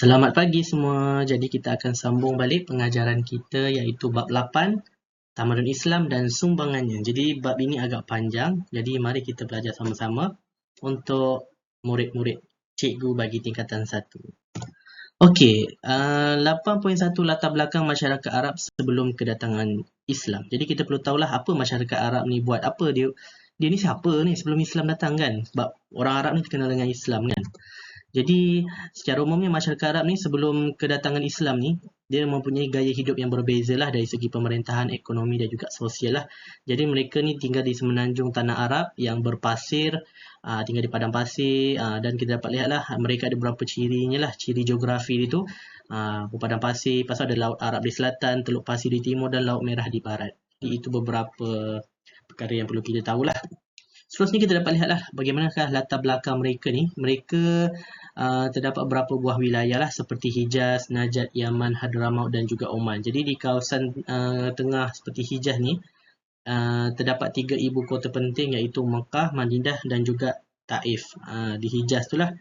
Selamat pagi semua. Jadi kita akan sambung balik pengajaran kita iaitu bab 8, Tamadun Islam dan sumbangannya. Jadi bab ini agak panjang. Jadi mari kita belajar sama-sama untuk murid-murid cikgu bagi tingkatan 1. Okey, 8.1 latar belakang masyarakat Arab sebelum kedatangan Islam. Jadi kita perlu tahulah apa masyarakat Arab ni buat apa dia ni siapa ni sebelum Islam datang kan? Sebab orang Arab ni terkenal dengan Islam kan. Jadi secara umumnya masyarakat Arab ni sebelum kedatangan Islam ni dia mempunyai gaya hidup yang berbeza lah dari segi pemerintahan, ekonomi dan juga sosial lah. Jadi mereka ni tinggal di semenanjung tanah Arab yang berpasir, tinggal di padang pasir, dan kita dapat lihat lah mereka ada beberapa cirinya lah, ciri geografi itu. Padang pasir, pasal ada Laut Arab di selatan, Teluk Pasir di timur dan Laut Merah di barat. Jadi itu beberapa perkara yang perlu kita tahulah. Seterusnya kita dapat lihatlah bagaimanakah latar belakang mereka ni. Mereka terdapat beberapa buah wilayah lah seperti Hijaz, Najd, Yaman, Hadramaut dan juga Oman. Jadi di kawasan tengah seperti Hijaz ni terdapat 3 ibu kota penting iaitu Mekah, Madinah dan juga Taif. Di Hijaz itulah.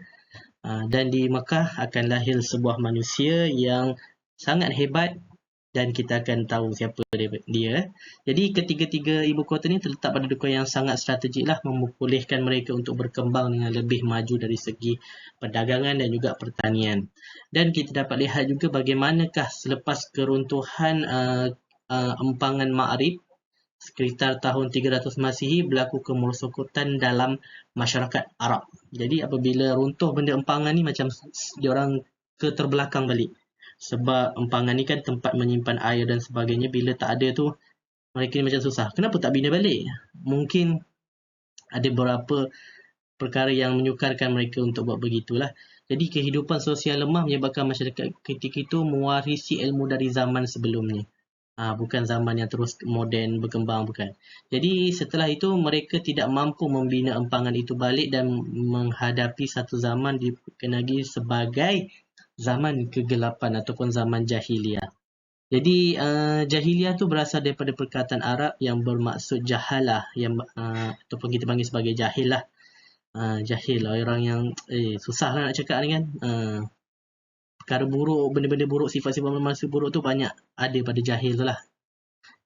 Dan di Mekah akan lahir sebuah manusia yang sangat hebat dan kita akan tahu siapa dia. Jadi ketiga-tiga ibu kota ni terletak pada dukungan yang sangat strategik lah, membolehkan mereka untuk berkembang dengan lebih maju dari segi perdagangan dan juga pertanian. Dan kita dapat lihat juga bagaimanakah selepas keruntuhan empangan Ma'rib sekitar tahun 300 Masihi berlaku kemerosotan dalam masyarakat Arab. Jadi apabila runtuh benda empangan ni macam diorang keterbelakang balik. Sebab empangan ni kan tempat menyimpan air dan sebagainya. Bila tak ada tu, mereka ni macam susah. Kenapa tak bina balik? Mungkin ada beberapa perkara yang menyukarkan mereka untuk buat begitulah. Jadi kehidupan sosial lemah menyebabkan masyarakat ketika itu mewarisi ilmu dari zaman sebelumnya. Bukan zaman yang terus moden berkembang, bukan. Jadi setelah itu mereka tidak mampu membina empangan itu balik dan menghadapi satu zaman dikenali sebagai zaman kegelapan ataupun zaman jahiliyah. Jadi jahiliyah tu berasal daripada perkataan Arab yang bermaksud jahalah, yang ataupun kita panggil sebagai jahil lah. Jahil lah, orang yang susah lah nak cakap ni kan. Perkara buruk, benda-benda buruk, sifat-sifat manusia buruk tu banyak ada pada jahil tu lah.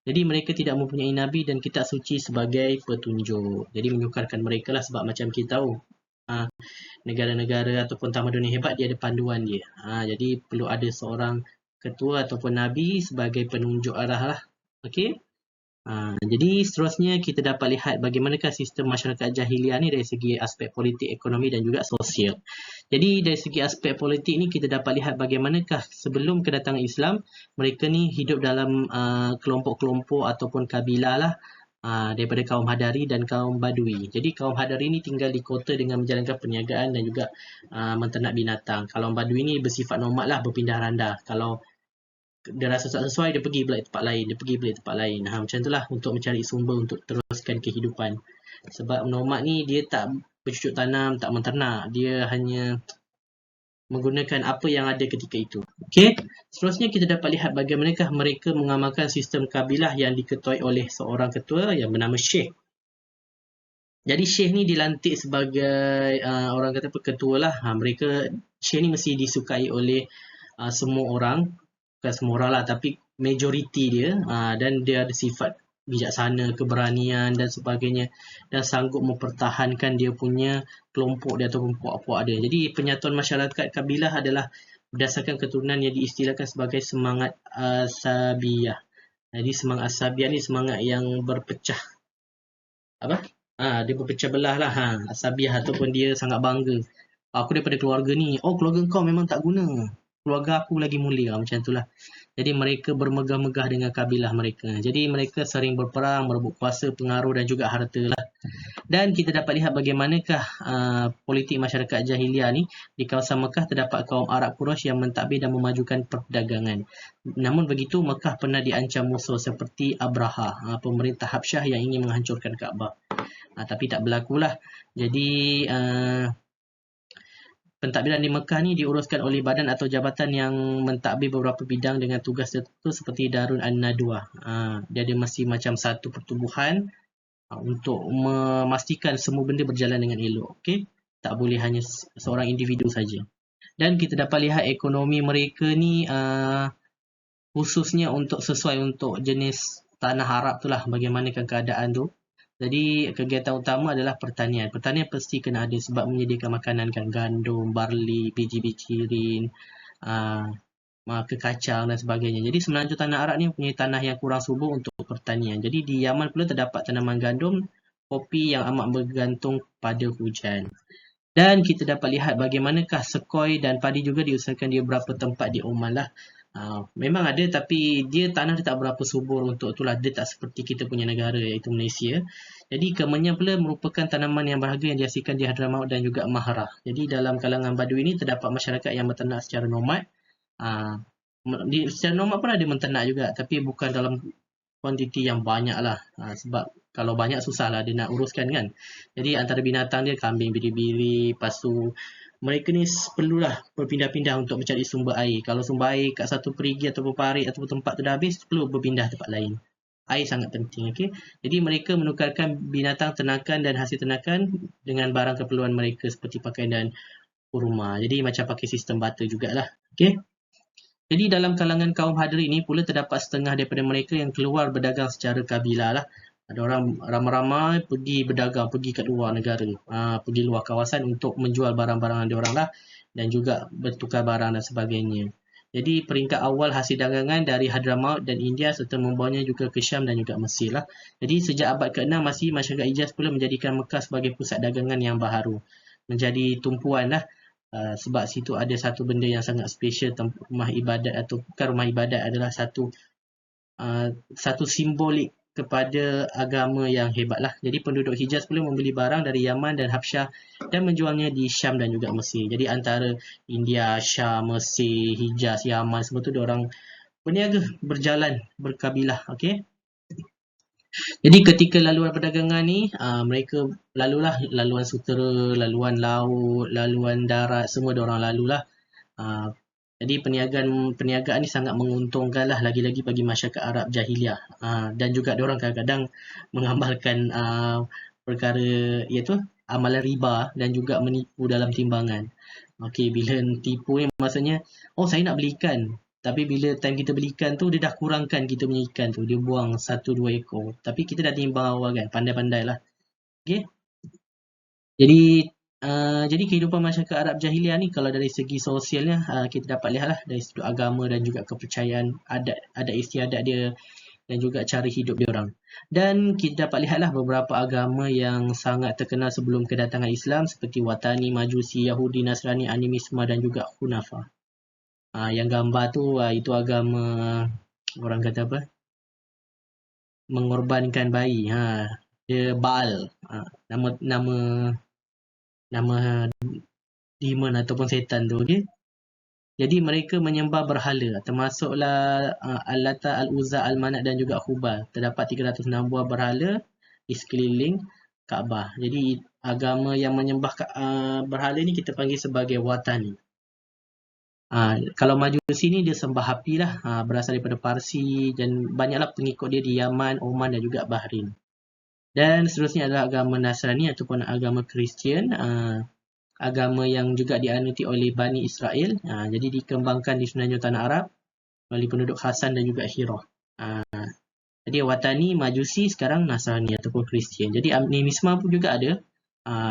Jadi mereka tidak mempunyai nabi dan kitab suci sebagai petunjuk. Jadi menyukarkan mereka lah sebab macam kita tahu negara-negara ataupun tamadun yang hebat dia ada panduan dia. Jadi perlu ada seorang ketua ataupun nabi sebagai penunjuk arah lah. Okey. Jadi seterusnya kita dapat lihat bagaimanakah sistem masyarakat jahiliah ni dari segi aspek politik, ekonomi dan juga sosial. Jadi dari segi aspek politik ni kita dapat lihat bagaimanakah sebelum kedatangan Islam mereka ni hidup dalam kelompok-kelompok ataupun kabilah lah. Daripada kaum Hadari dan kaum Badui. Jadi kaum Hadari ni tinggal di kota dengan menjalankan perniagaan dan juga menternak binatang. Kaum Badui ni bersifat nomad lah, berpindah randa. Kalau dia rasa tak sesuai, dia pergi pula tempat lain. Macam itulah untuk mencari sumber untuk teruskan kehidupan. Sebab nomad ni dia tak bercucuk tanam, tak menternak. Dia hanya menggunakan apa yang ada ketika itu. Okey. Seterusnya kita dapat lihat bagaimanakah mereka mengamalkan sistem kabilah yang diketuai oleh seorang ketua yang bernama Syekh. Jadi Syekh ni dilantik sebagai orang kata ketua lah. Mereka Syekh ni mesti disukai oleh semua orang. Bukan semua orang lah, tapi majoriti dia. Dan dia ada sifat bijaksana, keberanian dan sebagainya, dan sanggup mempertahankan dia punya kelompok dia ataupun puak-puak dia. Jadi penyatuan masyarakat kabilah adalah berdasarkan keturunan yang diistilahkan sebagai semangat asabiyah. Jadi semangat asabiyah ni semangat yang berpecah dia berpecah belah lah. Asabiyah ataupun dia sangat bangga. Aku daripada keluarga ni. Oh, keluarga kau memang tak guna. Keluarga aku lagi mulia. Macam itulah. Jadi mereka bermegah-megah dengan kabilah mereka. Jadi mereka sering berperang, merebut kuasa, pengaruh dan juga harta lah. Dan kita dapat lihat bagaimanakah politik masyarakat jahiliah ni. Di kawasan Mekah terdapat kaum Arab Quraisy yang mentadbir dan memajukan perdagangan. Namun begitu, Mekah pernah diancam musuh seperti Abraha, pemerintah Habsyah yang ingin menghancurkan Kaabah. Tapi tak berlakulah. Jadi pentadbiran di Mekah ni diuruskan oleh badan atau jabatan yang mentadbir beberapa bidang dengan tugas tertentu seperti Darun An-Nadwah. Dia ada mesti macam satu pertubuhan untuk memastikan semua benda berjalan dengan elok. Okey? Tak boleh hanya seorang individu saja. Dan kita dapat lihat ekonomi mereka ni khususnya untuk sesuai untuk jenis tanah Arab tu lah, bagaimanakah keadaan tu. Jadi kegiatan utama adalah pertanian. Pertanian pasti kena ada sebab menyediakan makanan kan, gandum, barley, biji-biji rin, kacang dan sebagainya. Jadi semenanjung tanah Arab ni punya tanah yang kurang subur untuk pertanian. Jadi di Yaman pula terdapat tanaman gandum, kopi yang amat bergantung pada hujan. Dan kita dapat lihat bagaimanakah sekoi dan padi juga diusahakan di beberapa tempat di Oman lah. Memang ada tapi dia tanah dia tak berapa subur untuk itulah, dia tak seperti kita punya negara iaitu Malaysia. Jadi kemenyan pula merupakan tanaman yang berharga yang dihasilkan di Hadramaut dan juga Mahrah. Jadi dalam kalangan Badui ini terdapat masyarakat yang berternak secara nomad. Secara nomad pun ada menternak juga tapi bukan dalam kuantiti yang banyak lah. Sebab kalau banyak susah lah dia nak uruskan kan. Jadi antara binatang dia kambing biri-biri, lepas tu mereka ni perlulah berpindah-pindah untuk mencari sumber air. Kalau sumber air kat satu perigi ataupun parit ataupun tempat tu dah habis, perlu berpindah tempat lain. Air sangat penting, okey. Jadi mereka menukarkan binatang ternakan dan hasil ternakan dengan barang keperluan mereka seperti pakaian dan kurma. Jadi macam pakai sistem barter jugalah. Okey. Jadi dalam kalangan kaum Hadri ini pula terdapat setengah daripada mereka yang keluar berdagang secara kabilah lah. Ada orang ramai-ramai pergi berdagang, pergi ke luar negara, pergi luar kawasan untuk menjual barang-barang dia orang lah dan juga bertukar barang dan sebagainya. Jadi peringkat awal hasil dagangan dari Hadramaut dan India serta membawanya juga ke Syam dan juga Mesir lah. Jadi sejak abad ke-6 masih masyarakat Hijaz pula menjadikan Mekah sebagai pusat dagangan yang baharu. Menjadi tumpuan lah. Sebab situ ada satu benda yang sangat special, rumah ibadat atau bukan rumah ibadat, adalah satu simbolik kepada agama yang hebat lah. Jadi penduduk Hijaz pula membeli barang dari Yaman dan Habsyah dan menjualnya di Syam dan juga Mesir. Jadi antara India, Syam, Mesir, Hijaz, Yaman semua tu diorang berniaga, berjalan, berkabilah. Okay? Jadi ketika laluan perdagangan ni, mereka lalulah laluan sutera, laluan laut, laluan darat, semua diorang lalulah. Jadi perniagaan ni sangat menguntungkan lah, lagi-lagi bagi masyarakat Arab jahiliah. Dan juga diorang kadang-kadang mengamalkan perkara iaitu amalan riba dan juga menipu dalam timbangan. Okey, bila tipu ni maksudnya, oh saya nak beli ikan. Tapi bila time kita beli ikan tu, dia dah kurangkan kita punya ikan tu. Dia buang 1-2 ekor. Tapi kita dah timbang awal kan. Pandai-pandai lah. Okay. Jadi kehidupan masyarakat Arab jahiliah ni kalau dari segi sosialnya kita dapat lihat lah dari sudut agama dan juga kepercayaan, adat istiadat dia dan juga cara hidup dia orang. Dan kita dapat lihatlah beberapa agama yang sangat terkenal sebelum kedatangan Islam seperti Watani, Majusi, Yahudi, Nasrani, Animisme dan juga Hunafa. Yang gambar tu itu agama orang kata apa? Mengorbankan bayi. Dia Baal. Nama demon ataupun setan tu, okey. Jadi mereka menyembah berhala, termasuklah Al-Lata, Al-Uzza, Al-Manat dan juga Hubal. Terdapat 306 buah berhala di sekeliling Kaabah. Jadi agama yang menyembah berhala ni kita panggil sebagai Watani. Kalau Majusi ni dia sembah api lah, berasal daripada Parsi dan banyaklah pengikut dia di Yaman, Oman dan juga Bahrain. Dan seterusnya adalah agama Nasrani ataupun agama Kristian, agama yang juga dianuti oleh Bani Israel. Jadi dikembangkan di semenanjung tanah Arab oleh penduduk Hasan dan juga Hirah. Jadi Watani, Majusi, sekarang Nasrani ataupun Kristian. Jadi animisme pun juga ada.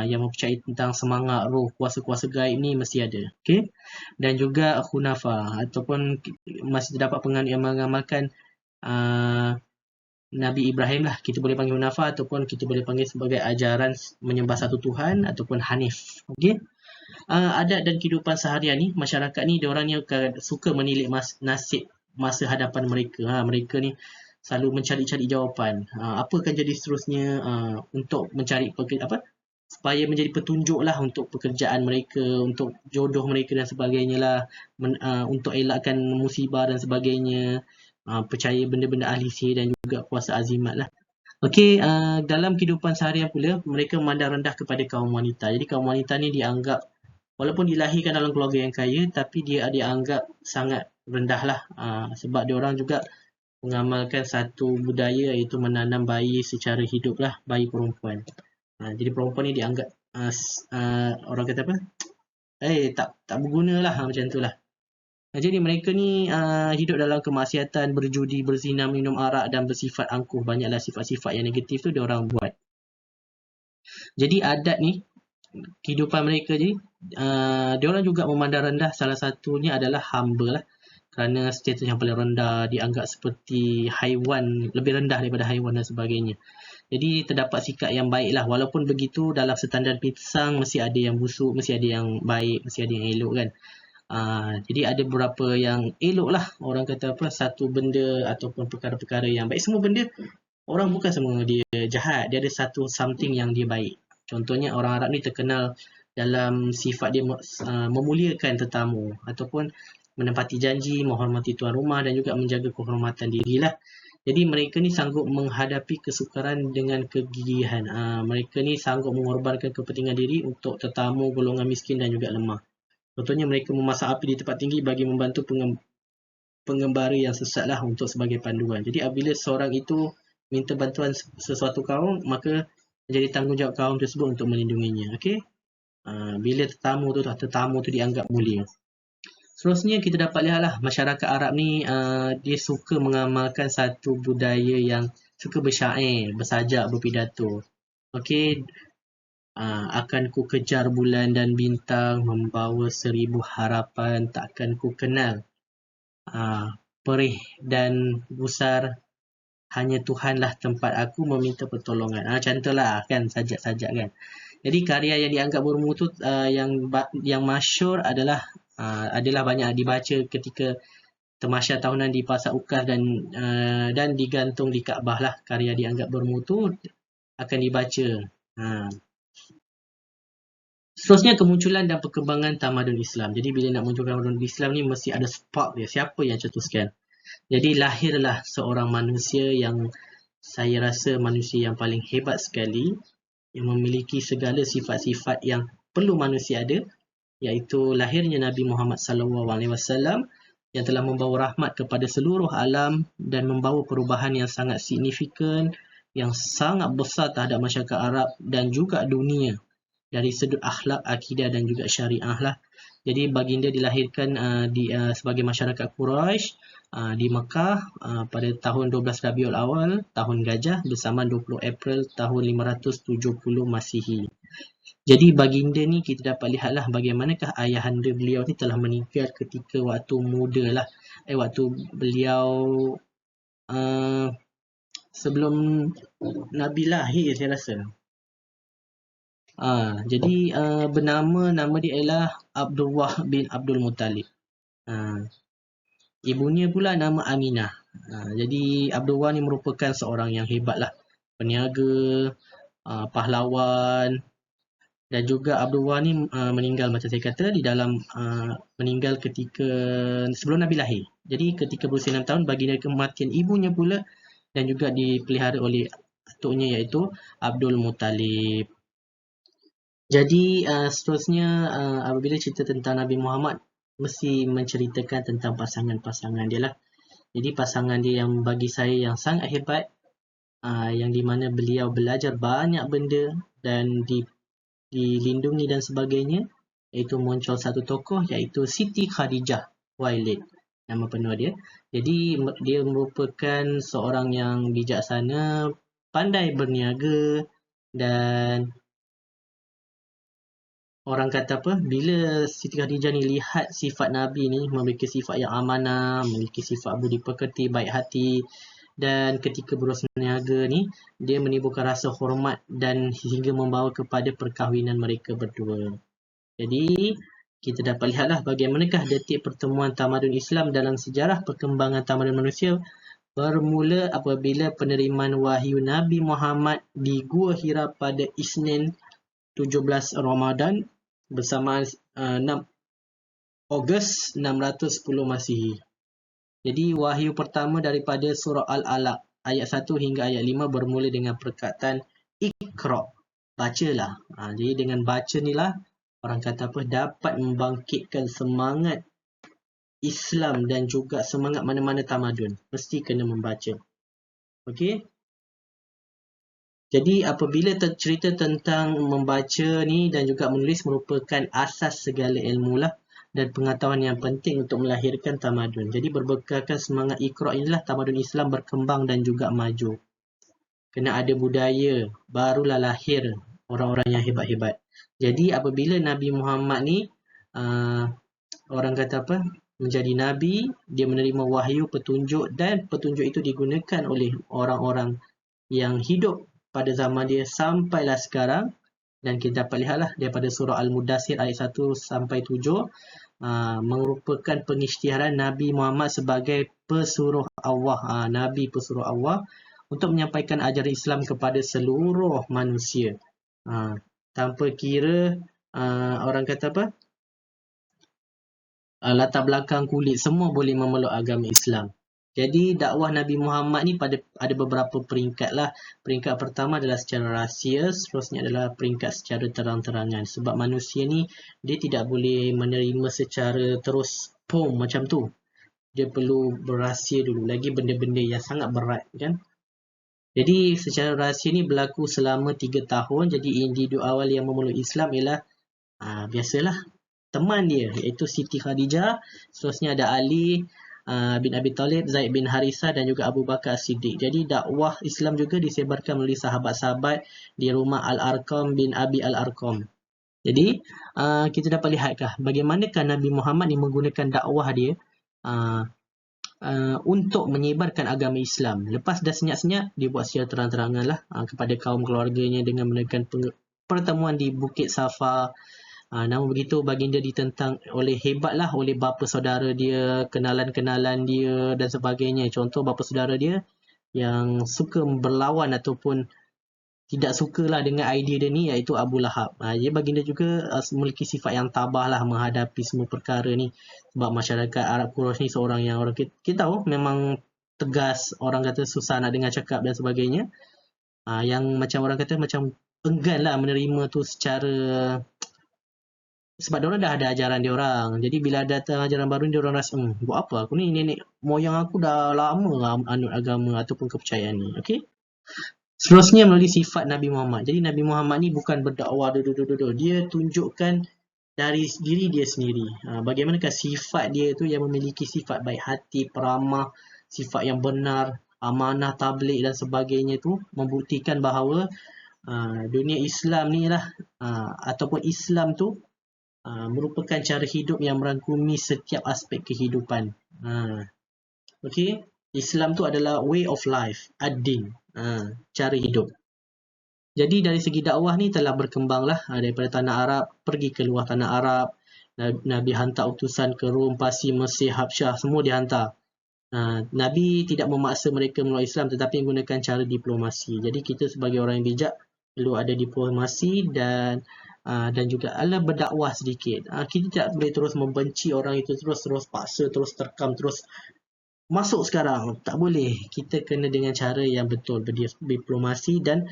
Yang mempercayai tentang semangat roh, kuasa-kuasa gaib ni mesti ada. Okay? Dan juga Hunafa ataupun masih terdapat penganut yang mengamalkan Nabi Ibrahim lah. Kita boleh panggil Hunafa ataupun kita boleh panggil sebagai ajaran menyembah satu Tuhan ataupun Hanif. Okay? Adat dan kehidupan seharian ni, masyarakat ni diorang ni suka menilik nasib masa hadapan mereka. Mereka ni selalu mencari-cari jawapan. Apa akan jadi seterusnya untuk mencari supaya menjadi petunjuk lah untuk pekerjaan mereka, untuk jodoh mereka dan sebagainya lah, untuk elakkan musibah dan sebagainya, percaya benda-benda ahli sihir dan juga kuasa azimat lah. Okey, dalam kehidupan seharian pula, mereka memandang rendah kepada kaum wanita. Jadi kaum wanita ni dianggap, walaupun dilahirkan dalam keluarga yang kaya, tapi dia dianggap sangat rendah lah, sebab dia orang juga mengamalkan satu budaya iaitu menanam bayi secara hidup lah, bayi perempuan. Jadi perempuan ni dianggap orang kata apa? tak berguna lah, macam tu lah. Jadi mereka ni hidup dalam kemaksiatan, berjudi, berzina, minum arak dan bersifat angkuh. Banyaklah sifat-sifat yang negatif tu dia orang buat. Jadi adat ni, kehidupan mereka ni, dia orang juga memandang rendah, salah satunya adalah hamba lah. Kerana status yang paling rendah, dianggap seperti haiwan, lebih rendah daripada haiwan dan sebagainya. Jadi terdapat sikap yang baik lah. Walaupun begitu, dalam standard pisang mesti ada yang busuk, mesti ada yang baik, mesti ada yang elok kan. Jadi ada beberapa yang elok lah. Orang kata apa, satu benda ataupun perkara-perkara yang baik. Semua benda, orang bukan semua dia jahat. Dia ada satu something yang dia baik. Contohnya orang Arab ni terkenal dalam sifat dia memuliakan tetamu ataupun menepati janji, menghormati tuan rumah dan juga menjaga kehormatan diri lah. Jadi mereka ni sanggup menghadapi kesukaran dengan kegigihan. Mereka ni sanggup mengorbankan kepentingan diri untuk tetamu, golongan miskin dan juga lemah. Contohnya mereka memasak api di tempat tinggi bagi membantu pengembara yang sesat lah untuk sebagai panduan. Jadi apabila seorang itu minta bantuan sesuatu kaum, maka menjadi tanggungjawab kaum tersebut untuk melindunginya. Okey? Bila tetamu tu dianggap mulia. Seterusnya kita dapat lihatlah masyarakat Arab ni dia suka mengamalkan satu budaya yang suka bersyair, bersajak, berpidato. Okey, akan ku kejar bulan dan bintang, membawa 1000 harapan, takkan ku kenal. Perih dan gusar, hanya Tuhanlah tempat aku meminta pertolongan. Macam tu lah kan, sajak-sajak kan. Jadi karya yang dianggap bermutu yang masyhur adalah banyak dibaca ketika tamasya tahunan di Pasar Ukas dan digantung di Kaabah lah. Karya dianggap bermutu akan dibaca. Seterusnya kemunculan dan perkembangan tamadun Islam. Jadi bila nak munculkan tamadun Islam ni mesti ada spark dia. Siapa yang cetuskan? Jadi lahirlah seorang manusia yang saya rasa manusia yang paling hebat sekali, yang memiliki segala sifat-sifat yang perlu manusia ada, iaitu lahirnya Nabi Muhammad SAW yang telah membawa rahmat kepada seluruh alam dan membawa perubahan yang sangat signifikan, yang sangat besar terhadap masyarakat Arab dan juga dunia dari sudut akhlak, akidah dan juga syariah lah. Jadi baginda dilahirkan sebagai masyarakat Quraisy di Mekah pada tahun 12 Rabiul Awal, tahun Gajah, bersama 20 April tahun 570 Masihi. Jadi baginda ni kita dapat lihatlah bagaimanakah ayahanda beliau ni telah meninggal ketika waktu muda lah. Waktu beliau sebelum Nabi lahir saya rasa. Jadi nama dia ialah Abdullah bin Abdul Muttalib. Ibunya pula nama Aminah. Jadi Abdullah ni merupakan seorang yang hebatlah, peniaga, pahlawan, dan juga Abdullah ni meninggal macam saya kata di dalam meninggal ketika sebelum Nabi lahir. Jadi ketika berusia 6 tahun baginda kematian ibunya pula dan juga dipelihara oleh atuknya iaitu Abdul Muttalib. Jadi seterusnya apabila cerita tentang Nabi Muhammad mesti menceritakan tentang pasangan-pasangan dia lah. Jadi pasangan dia yang bagi saya yang sangat hebat, yang di mana beliau belajar banyak benda dan dilindungi dan sebagainya, iaitu muncul satu tokoh iaitu Siti Khadijah Khuwailid, nama penuh dia. Jadi dia merupakan seorang yang bijaksana, pandai berniaga dan orang kata apa, bila Siti Khadijah ni lihat sifat Nabi ni memiliki sifat yang amanah, memiliki sifat budi pekerti, baik hati, dan ketika berusaha berniaga ni dia menimbulkan rasa hormat dan hingga membawa kepada perkahwinan mereka berdua. Jadi kita dapat lihatlah bagaimanakah detik pertemuan tamadun Islam dalam sejarah perkembangan tamadun manusia bermula apabila penerimaan wahyu Nabi Muhammad di Gua Hira pada Isnin 17 Ramadan bersamaan 6 Ogos 610 Masihi. Jadi wahyu pertama daripada surah Al-Alaq ayat 1 hingga ayat 5 bermula dengan perkataan Iqra, bacalah. Jadi dengan baca ni lah orang kata apa, dapat membangkitkan semangat Islam dan juga semangat mana-mana tamadun. Mesti kena membaca. Okey. Jadi apabila cerita tentang membaca ni dan juga menulis merupakan asas segala ilmu lah dan pengetahuan yang penting untuk melahirkan tamadun. Jadi berbekalkan semangat Iqra' inilah tamadun Islam berkembang dan juga maju. Kena ada budaya, barulah lahir orang-orang yang hebat-hebat. Jadi apabila Nabi Muhammad ni orang kata apa, menjadi Nabi, dia menerima wahyu, petunjuk, dan petunjuk itu digunakan oleh orang-orang yang hidup pada zaman dia sampailah sekarang. Dan kita dapat lihatlah daripada surah Al-Mudassir ayat 1 sampai 7 merupakan pengisytiharan Nabi Muhammad sebagai pesuruh Allah, Nabi pesuruh Allah untuk menyampaikan ajaran Islam kepada seluruh manusia, tanpa kira orang kata apa, latar belakang kulit, semua boleh memeluk agama Islam. Jadi dakwah Nabi Muhammad ni ada beberapa peringkat lah. Peringkat pertama adalah secara rahsia, seterusnya adalah peringkat secara terang-terangan. Sebab manusia ni dia tidak boleh menerima secara terus pom macam tu. Dia perlu berahsia dulu, lagi benda-benda yang sangat berat kan. Jadi secara rahsia ni berlaku selama 3 tahun. Jadi individu awal yang memeluk Islam ialah biasalah teman dia, iaitu Siti Khadijah. Seterusnya ada Ali bin Abi Talib, Zaid bin Harithah dan juga Abu Bakar As-Siddiq. Jadi dakwah Islam juga disebarkan melalui sahabat-sahabat di rumah Al-Arqam bin Abi Al-Arqam. Jadi kita dapat lihatkah bagaimanakah Nabi Muhammad ni menggunakan dakwah dia untuk menyebarkan agama Islam. Lepas dah senyap-senyap, dia buat secara terang-terangan lah kepada kaum keluarganya dengan menekan pertemuan di Bukit Safa. Namun begitu baginda ditentang oleh hebatlah oleh bapa saudara dia, kenalan-kenalan dia dan sebagainya. Contoh bapa saudara dia yang suka berlawan ataupun tidak sukalah dengan idea dia ni, iaitu Abu Lahab. Dia baginda juga memiliki sifat yang tabah lah menghadapi semua perkara ni. Sebab masyarakat Arab Quraisy ni seorang yang orang kita tahu memang tegas, orang kata susah nak dengar cakap dan sebagainya. Yang macam orang kata macam enggan lah menerima tu secara, sebab diorang dah ada ajaran diorang. Jadi bila datang ajaran baru ni, diorang rasa buat apa aku ni, nenek moyang aku dah lama lah anut agama ataupun kepercayaan ni. Okay. Seterusnya melalui sifat Nabi Muhammad. Jadi Nabi Muhammad ni bukan berdakwah dia tunjukkan dari diri dia sendiri. Bagaimanakah sifat dia tu yang memiliki sifat baik hati, peramah, sifat yang benar, amanah, tabligh dan sebagainya tu membuktikan bahawa dunia Islam ni lah ataupun Islam tu merupakan cara hidup yang merangkumi setiap aspek kehidupan. Okay. Islam tu adalah way of life, ad-din, cara hidup. Jadi dari segi dakwah ni telah berkembanglah daripada tanah Arab pergi ke luar tanah Arab. Nabi hantar utusan ke Rom, Parsi, Mesir, Habsyah, semua dihantar. Nabi tidak memaksa mereka memeluk Islam tetapi menggunakan cara diplomasi. Jadi kita sebagai orang yang bijak perlu ada diplomasi dan juga berdakwah sedikit. Kita tidak boleh terus membenci orang itu, terus paksa, terus terkam, terus masuk sekarang. Tak boleh. Kita kena dengan cara yang betul, berdiplomasi dan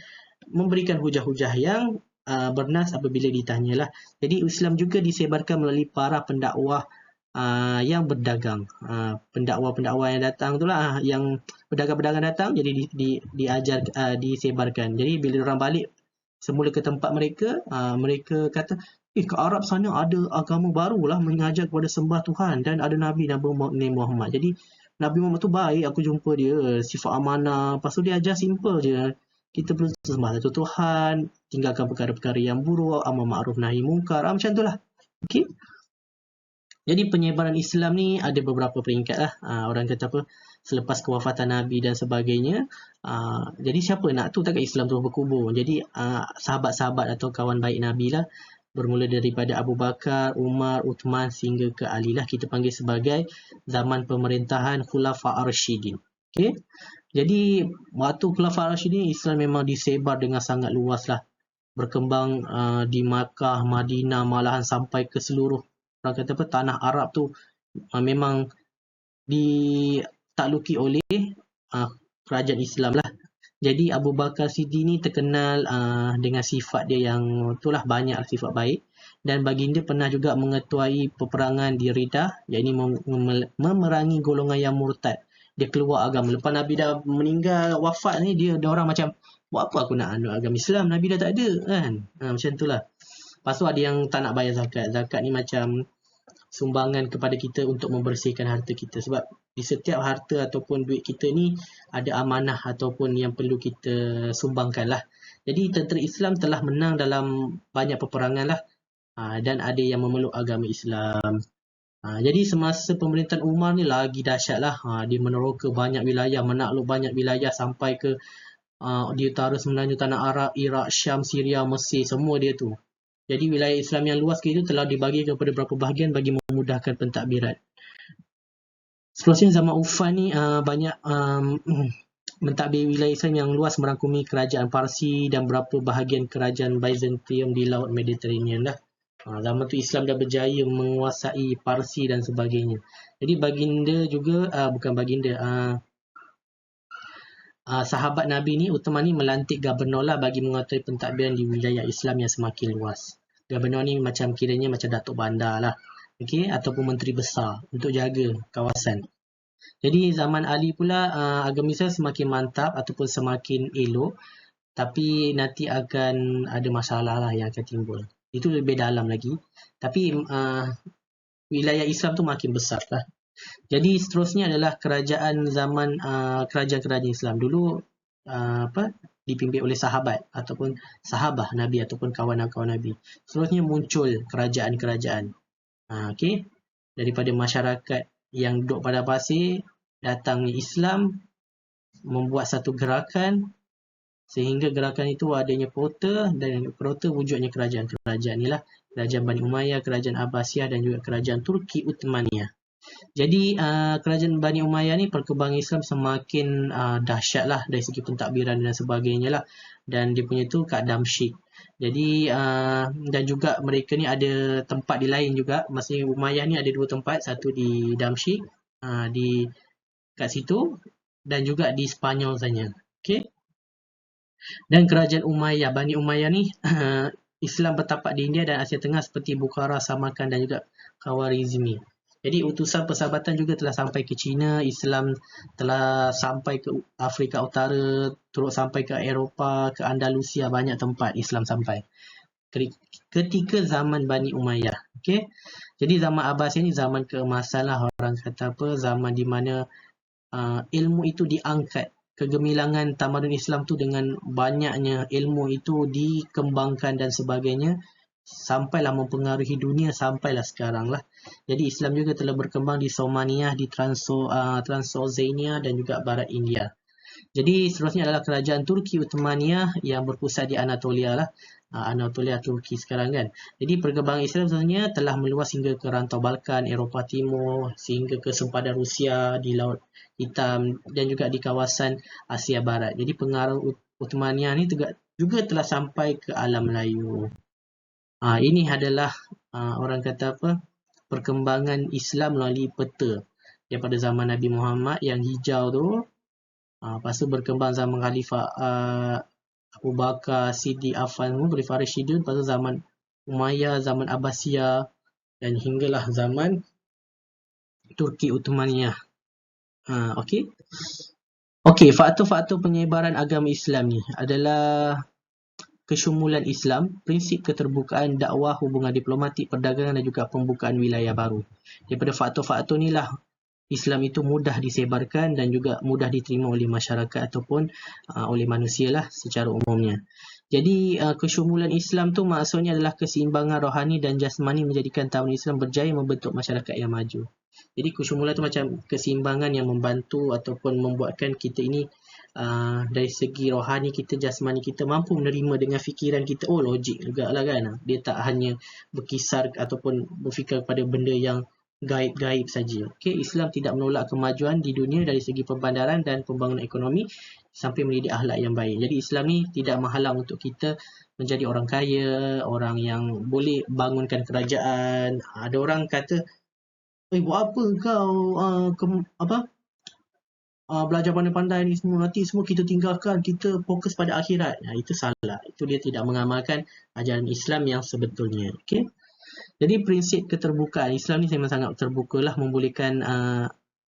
memberikan hujah-hujah yang bernas apabila ditanyalah. Jadi Islam juga disebarkan melalui para pendakwah yang berdagang. Pendakwa-pendakwa yang datang itulah, yang pedagang-pedagang datang, jadi diajar, disebarkan. Jadi bila orang balik semula ke tempat mereka, mereka kata, ke Arab sana ada agama barulah mengajar kepada sembah Tuhan dan ada Nabi Muhammad. Jadi Nabi Muhammad tu baik, aku jumpa dia, sifat amanah. Lepas tu dia ajar simple je. Kita perlu sembah satu Tuhan, tinggalkan perkara-perkara yang buruk, amar ma'ruf nahi mungkar, macam tu lah. Okay. Jadi penyebaran Islam ni ada beberapa peringkat lah. Orang kata apa, selepas kewafatan Nabi dan sebagainya. Jadi siapa nak tu takkan Islam terus berkubur. Jadi sahabat-sahabat atau kawan baik Nabi lah, bermula daripada Abu Bakar, Umar, Uthman sehingga ke Ali lah, kita panggil sebagai zaman pemerintahan Khulafa Ar-Rasyidin. Okay. Jadi waktu Khulafa Ar-Rasyidin, Islam memang disebar dengan sangat luas lah. Berkembang di Makkah, Madinah, malahan sampai ke seluruh orang kata apa, tanah Arab tu memang ditakluki oleh kerajaan Islam lah. Jadi Abu Bakar Siddiq ni terkenal dengan sifat dia yang itulah, banyak sifat baik, dan baginda pernah juga mengetuai peperangan di Riddah, iaitu memerangi golongan yang murtad dia keluar agama. Lepas Nabi dah meninggal, wafat ni, dia orang macam, buat apa aku nak anut agama Islam, Nabi dah tak ada kan. Macam tu lah. Lepas tu ada yang tak nak bayar zakat. Zakat ni macam sumbangan kepada kita untuk membersihkan harta kita. Sebab di setiap harta ataupun duit kita ni ada amanah ataupun yang perlu kita sumbangkan lah. Jadi tentera Islam telah menang dalam banyak peperangan lah. Dan ada yang memeluk agama Islam. Jadi semasa pemerintahan Umar ni lagi dahsyat lah. Dia meneroka banyak wilayah, menakluk banyak wilayah sampai ke di utara semenanjung tanah Arab, Iraq, Syam, Syria, Mesir, semua dia tu. Jadi wilayah Islam yang luas itu telah dibagi kepada beberapa bahagian bagi memudahkan pentadbiran. Seterusnya zaman Uthman ni banyak mentadbir wilayah Islam yang luas merangkumi kerajaan Parsi dan beberapa bahagian kerajaan Byzantium di Laut Mediterranean lah. Zaman tu Islam dah berjaya menguasai Parsi dan sebagainya. Jadi baginda juga, bukan baginda, sahabat Nabi ni, Uthman ni melantik gubernur lah bagi mengatur pentadbiran di wilayah Islam yang semakin luas. Gubernur ni macam kiranya macam Datuk Bandar lah, okay? Ataupun Menteri Besar untuk jaga kawasan. Jadi zaman Ali pula agama Islam semakin mantap ataupun semakin elok, tapi nanti akan ada masalah lah yang akan timbul. Itu lebih dalam lagi. Tapi wilayah Islam tu makin besar lah. Jadi seterusnya adalah kerajaan zaman kerajaan-kerajaan Islam. Dulu dipimpin oleh sahabat ataupun sahabah Nabi ataupun kawan-kawan Nabi. Seterusnya muncul kerajaan-kerajaan. Okay? Daripada masyarakat yang duduk pada pasir, datangnya Islam, membuat satu gerakan, sehingga gerakan itu adanya kota, dan kota wujudnya kerajaan-kerajaan ni lah. Kerajaan Bani Umayyah, kerajaan Abbasiyah dan juga kerajaan Turki Uthmaniyah. Jadi kerajaan Bani Umayyah ni perkembangan Islam semakin dahsyat lah dari segi pentadbiran dan sebagainya lah. Dan dia punya tu kat Damsyik. Jadi dan juga mereka ni ada tempat di lain juga. Maksudnya Umayyah ni ada dua tempat, satu di Damsyik, di kat situ, dan juga di Spanyol saja. Okay? Dan kerajaan Umayyah, Bani Umayyah ni Islam bertapak di India dan Asia Tengah seperti Bukhara, Samarkand dan juga Khawarizmi. Jadi utusan persahabatan juga telah sampai ke China, Islam telah sampai ke Afrika Utara, turut sampai ke Eropah, ke Andalusia, banyak tempat Islam sampai. Ketika zaman Bani Umayyah. Okay? Jadi zaman Abbas ini zaman keemasan lah, orang kata apa, zaman di mana ilmu itu diangkat. Kegemilangan tamadun Islam tu dengan banyaknya ilmu itu dikembangkan dan sebagainya, sampailah mempengaruhi dunia sampailah sekarang lah. Jadi Islam juga telah berkembang di Somaniyah, di Transoxania dan juga Barat India. Jadi seterusnya adalah kerajaan Turki Uthmaniyah yang berpusat di Anatolia lah. Anatolia Turki sekarang kan. Jadi perkembangan Islam sebenarnya telah meluas hingga ke rantau Balkan, Eropah Timur, sehingga ke sempadan Rusia di Laut Hitam dan juga di kawasan Asia Barat. Jadi pengaruh Uthmaniyah ni juga telah sampai ke alam Melayu. Ini adalah orang kata apa, perkembangan Islam melalui peta daripada zaman Nabi Muhammad yang hijau tu. Lepas tu berkembang zaman Khalifah Abu Bakar, Siddiq, Affan, Khalifah Rashidun, lepas tu zaman Umayyah, zaman Abbasiyah dan hinggalah zaman Turki Uthmaniyah. Okey, faktor-faktor penyebaran agama Islam ni adalah kesyumulan Islam, prinsip keterbukaan, dakwah, hubungan diplomatik, perdagangan dan juga pembukaan wilayah baru. Daripada faktor-faktor ni lah Islam itu mudah disebarkan dan juga mudah diterima oleh masyarakat ataupun oleh manusia lah secara umumnya. Jadi kesyumulan Islam tu maksudnya adalah keseimbangan rohani dan jasmani menjadikan tamadun Islam berjaya membentuk masyarakat yang maju. Jadi kesyumulan tu macam keseimbangan yang membantu ataupun membuatkan kita ini dari segi rohani kita, jasmani kita mampu menerima dengan fikiran kita. Oh, logik juga lah kan. Dia tak hanya berkisar ataupun berfikir pada benda yang gaib-gaib saja. Okay, Islam tidak menolak kemajuan di dunia dari segi perbandaran dan pembangunan ekonomi sampai mendidik akhlak yang baik. Jadi Islam ni tidak menghalang untuk kita menjadi orang kaya, orang yang boleh bangunkan kerajaan. Ada orang kata, buat apa kau belajar pandai-pandai ni semua, nanti semua kita tinggalkan, kita fokus pada akhirat. Itu salah. Itu dia tidak mengamalkan ajaran Islam yang sebetulnya. Okay? Jadi prinsip keterbukaan Islam ni memang sangat terbuka lah, membolehkan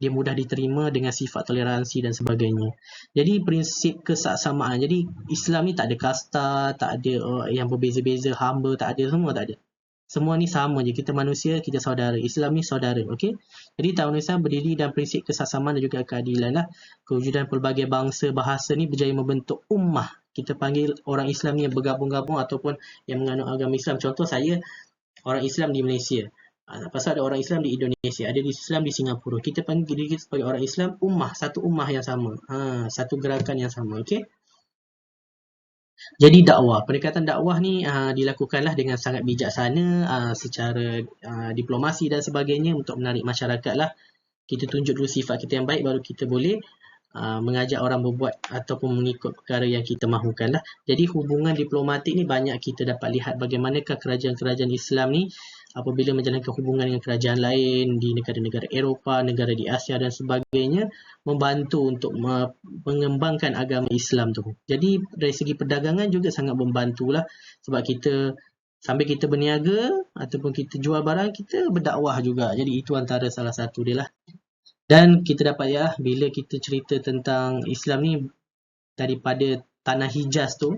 dia mudah diterima dengan sifat toleransi dan sebagainya. Jadi prinsip kesaksamaan. Jadi Islam ni tak ada kasta, tak ada yang berbeza-beza, hamba, tak ada, semua tak ada. Semua ni sama je. Kita manusia, kita saudara. Islam ni saudara, okey? Jadi Taman Islam berdiri dan prinsip kesaksamaan dan juga keadilan lah. Kewujudan pelbagai bangsa, bahasa ni berjaya membentuk ummah. Kita panggil orang Islam ni yang bergabung-gabung ataupun yang menganut agama Islam. Contoh saya, orang Islam di Malaysia. Pasal ada orang Islam di Indonesia, ada Islam di Singapura. Kita panggil diri kita sebagai orang Islam, ummah, satu ummah yang sama. Satu gerakan yang sama, okey? Jadi dakwah, pendekatan dakwah ni dilakukanlah dengan sangat bijaksana, secara diplomasi dan sebagainya untuk menarik masyarakat lah. Kita tunjuk dulu sifat kita yang baik, baru kita boleh mengajak orang berbuat ataupun mengikut perkara yang kita mahukan lah. Jadi hubungan diplomatik ni banyak kita dapat lihat bagaimanakah kerajaan-kerajaan Islam ni apabila menjalankan hubungan dengan kerajaan lain di negara-negara Eropah, negara di Asia dan sebagainya, membantu untuk mengembangkan agama Islam tu. Jadi dari segi perdagangan juga sangat membantulah, sebab kita sambil kita berniaga ataupun kita jual barang, kita berdakwah juga. Jadi itu antara salah satu dia lah. Dan kita dapat ya, bila kita cerita tentang Islam ni, daripada tanah Hijaz tu,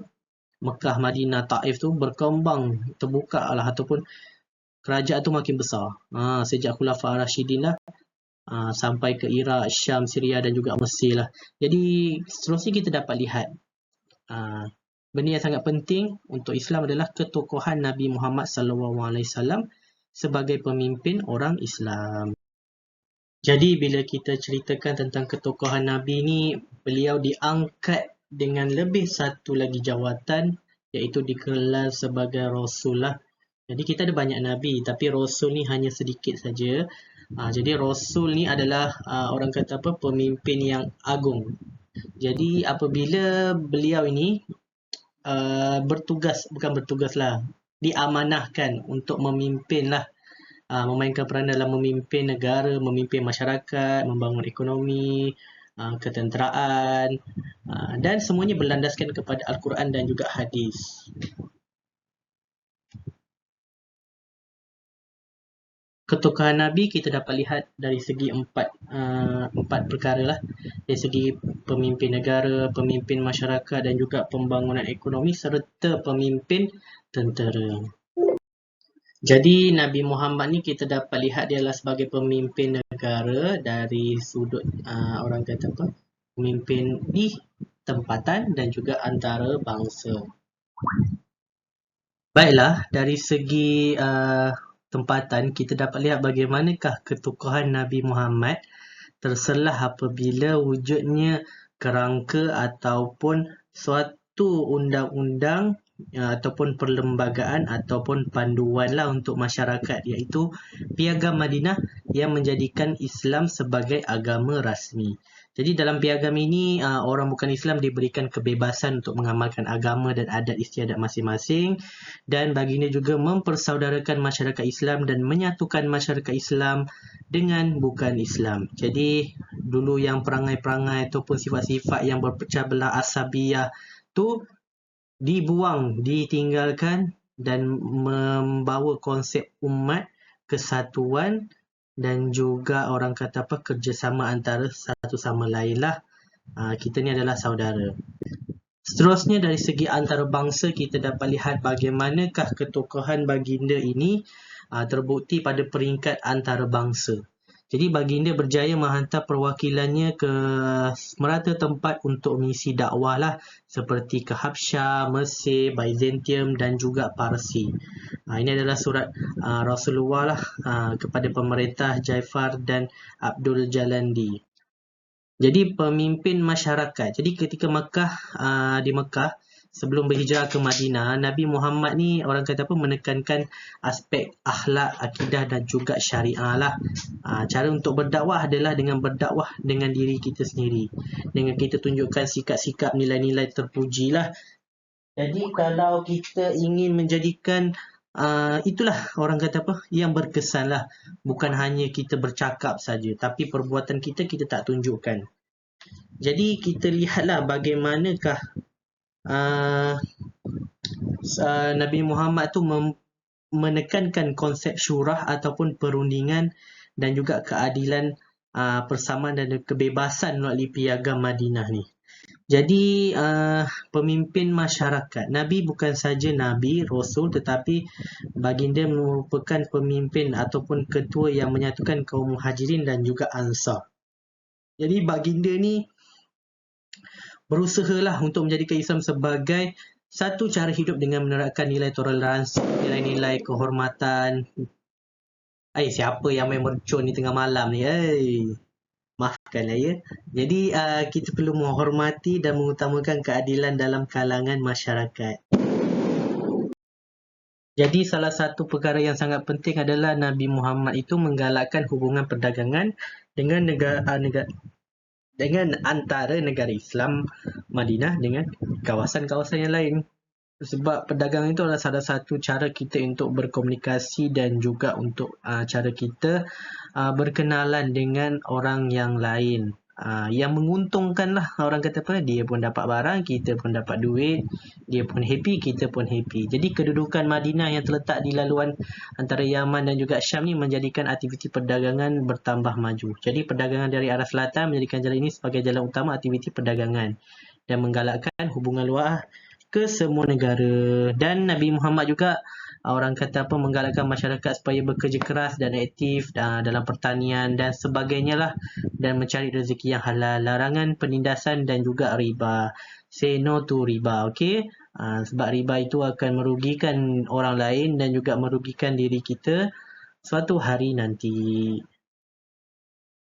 Mekah, Madinah, Taif tu berkembang, terbuka lah ataupun kerajaan tu makin besar. Sejak Khulafa Ar-Rasyidin lah, sampai ke Iraq, Syam, Syria dan juga Mesir lah. Jadi seterusnya kita dapat lihat benda yang sangat penting untuk Islam adalah ketokohan Nabi Muhammad SAW sebagai pemimpin orang Islam. Jadi bila kita ceritakan tentang ketokohan Nabi ni, beliau diangkat dengan lebih satu lagi jawatan, iaitu digelar sebagai Rasul lah. Jadi kita ada banyak Nabi, tapi Rasul ni hanya sedikit saja. Jadi Rasul ni adalah orang kata apa, pemimpin yang agung. Jadi apabila beliau ini diamanahkan untuk memimpin lah, memainkan peranan dalam memimpin negara, memimpin masyarakat, membangun ekonomi, ketenteraan, dan semuanya berlandaskan kepada Al-Quran dan juga hadis. Ketokohan Nabi kita dapat lihat dari segi empat perkara lah. Dari segi pemimpin negara, pemimpin masyarakat dan juga pembangunan ekonomi serta pemimpin tentera. Jadi Nabi Muhammad ni kita dapat lihat dia adalah sebagai pemimpin negara dari sudut orang kata apa, pemimpin di tempatan dan juga antara bangsa. Baiklah, dari segi tempatan kita dapat lihat bagaimanakah ketokohan Nabi Muhammad terselah apabila wujudnya kerangka ataupun suatu undang-undang ataupun perlembagaan ataupun panduan lah untuk masyarakat, iaitu Piagam Madinah yang menjadikan Islam sebagai agama rasmi. Jadi dalam piagam ini orang bukan Islam diberikan kebebasan untuk mengamalkan agama dan adat istiadat masing-masing, dan baginda juga mempersaudarakan masyarakat Islam dan menyatukan masyarakat Islam dengan bukan Islam. Jadi dulu yang perangai-perangai ataupun sifat-sifat yang berpecah belah asabiyah tu dibuang, ditinggalkan dan membawa konsep umat, kesatuan dan juga orang kata apa, kerjasama antara satu sama lain lah. Kita ni adalah saudara. Seterusnya dari segi antarabangsa kita dapat lihat bagaimanakah ketokohan baginda ini terbukti pada peringkat antarabangsa. Jadi baginda berjaya menghantar perwakilannya ke merata tempat untuk mengisi dakwah lah, seperti ke Habsyah, Mesir, Byzantium dan juga Parsi. Ini adalah surat Rasulullah lah kepada pemerintah Jaifar dan Abdul Jalandi. Jadi pemimpin masyarakat. Jadi ketika di Mekah sebelum berhijrah ke Madinah, Nabi Muhammad ni orang kata apa, menekankan aspek akhlak, akidah dan juga syariah lah. Cara untuk berdakwah adalah dengan berdakwah dengan diri kita sendiri, dengan kita tunjukkan sikap-sikap, nilai-nilai terpuji lah. Jadi kalau kita ingin menjadikan itulah orang kata apa, yang berkesan lah, bukan hanya kita bercakap saja, tapi perbuatan kita tak tunjukkan. Jadi kita lihatlah bagaimanakah Nabi Muhammad tu menekankan konsep syurah ataupun perundingan dan juga keadilan persamaan dan kebebasan melalui piagam Madinah ni. Jadi pemimpin masyarakat. Nabi bukan saja Nabi, Rasul, tetapi baginda merupakan pemimpin ataupun ketua yang menyatukan kaum Muhajirin dan juga Ansar. Jadi baginda ni berusahalah untuk menjadikan Islam sebagai satu cara hidup dengan menerapkan nilai toleransi, nilai-nilai kehormatan. Siapa yang main mercun ni tengah malam ni? Maafkanlah ya. Jadi kita perlu menghormati dan mengutamakan keadilan dalam kalangan masyarakat. Jadi salah satu perkara yang sangat penting adalah Nabi Muhammad itu menggalakkan hubungan perdagangan dengan dengan antara negara Islam Madinah dengan kawasan-kawasan yang lain. Sebab perdagangan itu adalah salah satu cara kita untuk berkomunikasi dan juga untuk cara kita berkenalan dengan orang yang lain. Yang menguntungkan lah, orang kata apa, dia pun dapat barang, kita pun dapat duit, dia pun happy, kita pun happy. Jadi kedudukan Madinah yang terletak di laluan antara Yaman dan juga Syam ni menjadikan aktiviti perdagangan bertambah maju. Jadi perdagangan dari arah selatan menjadikan jalan ini sebagai jalan utama aktiviti perdagangan dan menggalakkan hubungan luar ke semua negara. Dan Nabi Muhammad juga orang kata apa, menggalakkan masyarakat supaya bekerja keras dan aktif dalam pertanian dan sebagainya lah, dan mencari rezeki yang halal. Larangan penindasan dan juga riba. Say no to riba, okay? Sebab riba itu akan merugikan orang lain dan juga merugikan diri kita suatu hari nanti.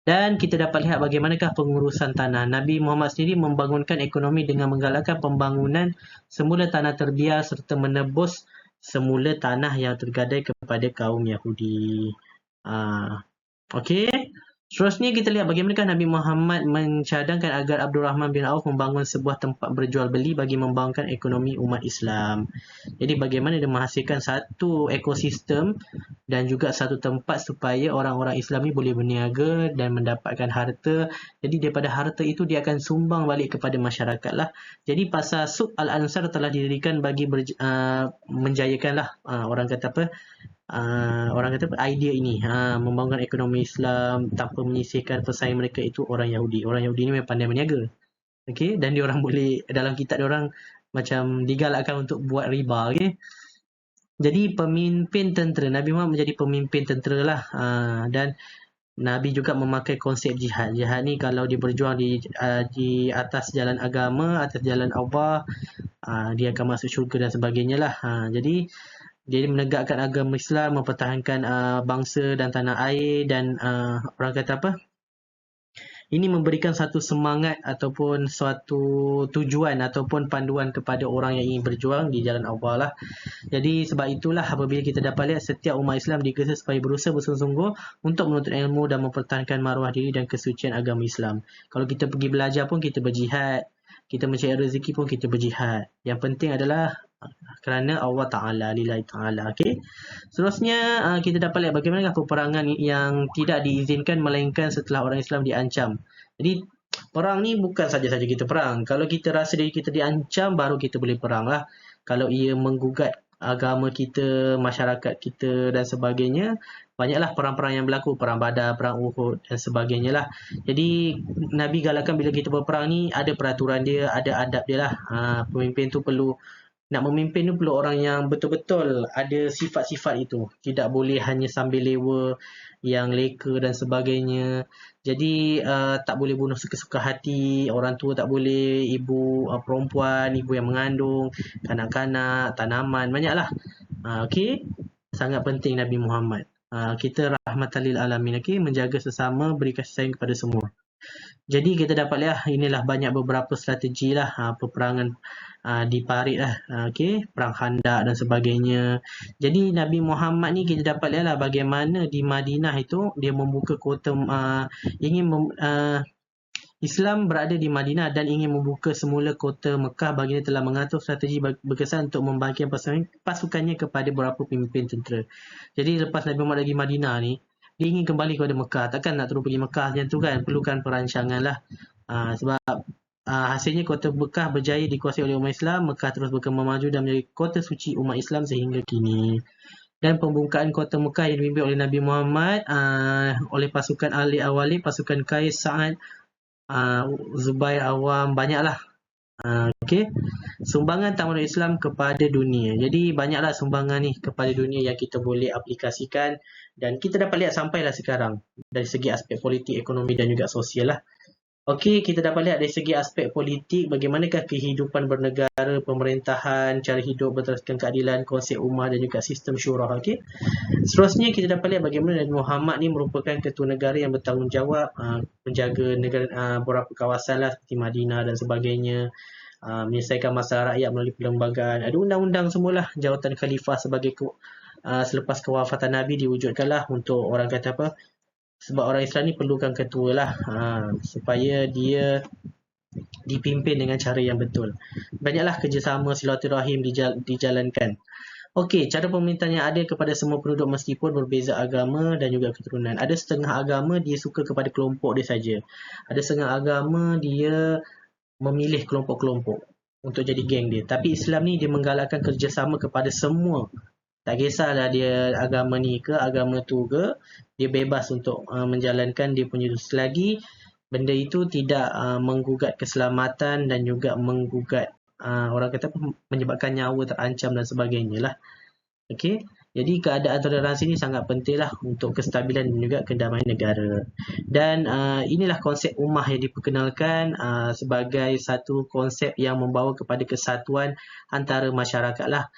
Dan kita dapat lihat bagaimanakah pengurusan tanah. Nabi Muhammad sendiri membangunkan ekonomi dengan menggalakkan pembangunan semula tanah terbiar serta menebus semula tanah yang tergadai kepada kaum Yahudi. Okey. Seterusnya kita lihat bagaimanakah Nabi Muhammad mencadangkan agar Abdul Rahman bin Auf membangun sebuah tempat berjual beli bagi membangunkan ekonomi umat Islam. Jadi bagaimana dia menghasilkan satu ekosistem dan juga satu tempat supaya orang-orang Islam ni boleh berniaga dan mendapatkan harta. Jadi daripada harta itu dia akan sumbang balik kepada masyarakat lah. Jadi pasar Suq Al-Ansar telah didirikan bagi menjayakanlah orang kata apa, idea ini, membangunkan ekonomi Islam tanpa menyisihkan pesaing mereka itu orang Yahudi. Orang Yahudi ni memang pandai berniaga. Okey, dan diorang boleh, dalam kitab diorang macam digalakkan untuk buat riba, okey. Jadi pemimpin tentera, Nabi Muhammad menjadi pemimpin tentera lah. Dan Nabi juga memakai konsep jihad. Jihad ni kalau dia berjuang di atas jalan agama, atas jalan Allah, dia akan masuk syurga dan sebagainya lah. Jadi dia menegakkan agama Islam, mempertahankan bangsa dan tanah air, dan orang kata apa, ini memberikan satu semangat ataupun suatu tujuan ataupun panduan kepada orang yang ingin berjuang di jalan Allah lah. Jadi sebab itulah apabila kita dapat lihat setiap umat Islam digesa supaya berusaha bersungguh-sungguh untuk menuntut ilmu dan mempertahankan maruah diri dan kesucian agama Islam. Kalau kita pergi belajar pun kita berjihad, kita mencari rezeki pun kita berjihad. Yang penting adalah kerana Allah Ta'ala, lillahi Ta'ala. Okay? Seterusnya kita dapat lihat bagaimana peperangan yang tidak diizinkan melainkan setelah orang Islam diancam. Jadi perang ni bukan saja-saja kita perang. Kalau kita rasa diri kita diancam, baru kita boleh perang lah. Kalau ia menggugat agama kita, masyarakat kita dan sebagainya, banyaklah perang-perang yang berlaku, perang Badar, perang Uhud dan sebagainya lah. Jadi Nabi galakkan bila kita berperang ni ada peraturan dia, ada adab dia lah. Pemimpin tu perlu, nak memimpin tu perlu orang yang betul-betul ada sifat-sifat itu. Tidak boleh hanya sambil lewa yang leka dan sebagainya. Jadi tak boleh bunuh suka-suka hati, orang tua tak boleh, ibu perempuan, ibu yang mengandung, kanak-kanak, tanaman, banyaklah. Okey, sangat penting Nabi Muhammad. Kita rahmatan lil alamin, okey, menjaga sesama, beri kasih sayang kepada semua. Jadi kita dapat lihat inilah banyak beberapa strategi lah peperangan di parit lah, okey, perang Khandaq dan sebagainya. Jadi Nabi Muhammad ni kita dapat lihat lah bagaimana di Madinah itu dia membuka kota, Islam berada di Madinah dan ingin membuka semula kota Mekah. Baginda telah mengatur strategi berkesan untuk membagikan pasukannya kepada beberapa pemimpin tentera. Jadi lepas Nabi Muhammad lagi Madinah ni, dia ingin kembali kepada Mekah. Takkan nak terus pergi Mekah macam tu kan, perlukan perancangan lah. Sebab hasilnya kota Mekah berjaya dikuasai oleh umat Islam. Mekah terus berkembang maju dan menjadi kota suci umat Islam sehingga kini. dan pembukaan kota Mekah yang dipimpin oleh Nabi Muhammad oleh pasukan Ali Awali, pasukan Qais, Sa'ad, Zubair, Awam, banyaklah. Okey. Sumbangan Tamadun Islam kepada dunia. Jadi banyaklah sumbangan ni kepada dunia yang kita boleh aplikasikan dan kita dapat lihat sampailah sekarang dari segi aspek politik, ekonomi dan juga sosial lah. Okey, kita dapat lihat dari segi aspek politik bagaimanakah kehidupan bernegara, pemerintahan, cara hidup berdasarkan keadilan, konsep ummah dan juga sistem syurah. Okey. Seterusnya kita dapat lihat bagaimana Nabi Muhammad ni merupakan ketua negara yang bertanggungjawab menjaga negara beberapa kawasan lah seperti Madinah dan sebagainya, menyelesaikan masalah rakyat melalui perlembagaan. Ada undang-undang semualah. Jawatan khalifah sebagai selepas kewafatan Nabi diwujudkanlah untuk orang kata apa, sebab orang Islam ni perlukan ketua lah supaya dia dipimpin dengan cara yang betul. Banyaklah kerjasama silaturahim dijalankan. Okey, cara pemerintahan yang adil kepada semua penduduk meskipun berbeza agama dan juga keturunan. Ada setengah agama dia suka kepada kelompok dia saja. Ada setengah agama dia memilih kelompok-kelompok untuk jadi geng dia. Tapi Islam ni dia menggalakkan kerjasama kepada semua. Tak kisahlah dia agama ni ke, agama tu ke, dia bebas untuk menjalankan dia punya selagi benda itu tidak menggugat keselamatan dan juga menggugat orang kata menyebabkan nyawa terancam dan sebagainya lah. Okey. Jadi keadaan toleransi ini sangat penting lah untuk kestabilan dan juga kedamaian negara. Dan inilah konsep ummah yang diperkenalkan sebagai satu konsep yang membawa kepada kesatuan antara masyarakat lah,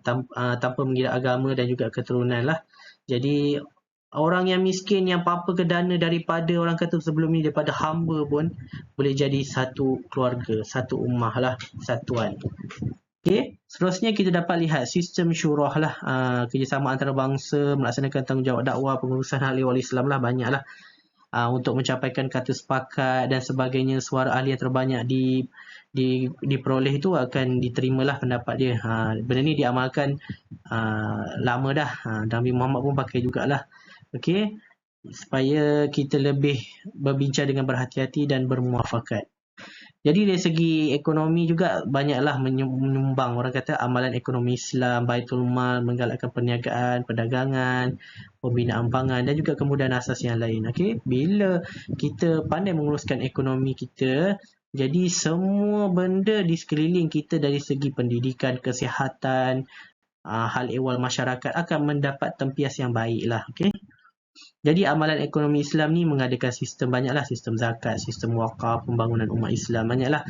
tanpa mengira agama dan juga keturunan lah. Jadi orang yang miskin, yang apa-apa kedana daripada orang kata sebelum ni, daripada hamba pun boleh jadi satu keluarga, satu ummah lah, satuan. Okey, seterusnya kita dapat lihat sistem syurah lah, kerjasama antarabangsa, melaksanakan tanggungjawab dakwah, pengurusan ahli wali Islam lah, banyaklah untuk mencapaikan kata sepakat dan sebagainya. Suara ahli yang terbanyak diperoleh itu akan diterimalah pendapat dia. Benda ni diamalkan lama dah. Nabi Muhammad pun pakai jugalah. Okey, supaya kita lebih berbincang dengan berhati-hati dan bermuafakat. Jadi dari segi ekonomi juga banyaklah menyumbang, orang kata amalan ekonomi Islam, Baitul Mal, menggalakkan perniagaan, perdagangan, pembinaan pangan dan juga kemudahan asas yang lain. Okey, bila kita pandai menguruskan ekonomi kita, jadi semua benda di sekeliling kita dari segi pendidikan, kesihatan, hal ehwal masyarakat akan mendapat tempias yang baiklah. Okey. Jadi amalan ekonomi Islam ni mengadakan sistem banyaklah, sistem zakat, sistem wakaf, pembangunan umat Islam, banyaklah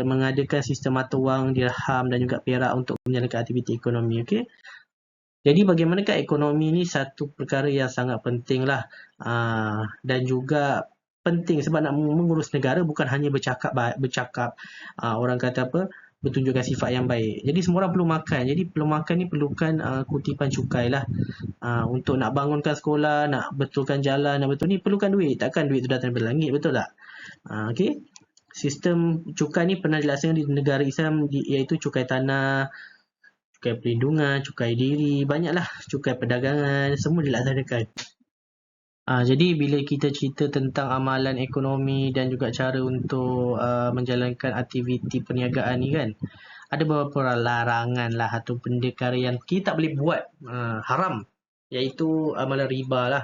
mengadakan sistem mata wang, dirham dan juga perak untuk menjalankan aktiviti ekonomi. Okey. Jadi bagaimanakah ekonomi ni satu perkara yang sangat penting lah, dan juga penting sebab nak mengurus negara bukan hanya bercakap orang kata apa, bertunjukkan sifat yang baik. Jadi semua orang perlu makan. Jadi perlu makan ni perlukan kutipan cukai lah. Untuk nak bangunkan sekolah, nak betulkan jalan, nak betul ni perlukan duit. Takkan duit tu datang dari langit, betul tak? Okey. Sistem cukai ni pernah dilaksanakan di negara Islam, iaitu cukai tanah, cukai perlindungan, cukai diri, banyaklah cukai perdagangan, semua dilaksanakan. Jadi bila kita cerita tentang amalan ekonomi dan juga cara untuk menjalankan aktiviti perniagaan ni kan, ada beberapa larangan lah atau perkara yang kita tak boleh buat, haram, iaitu amalan riba lah,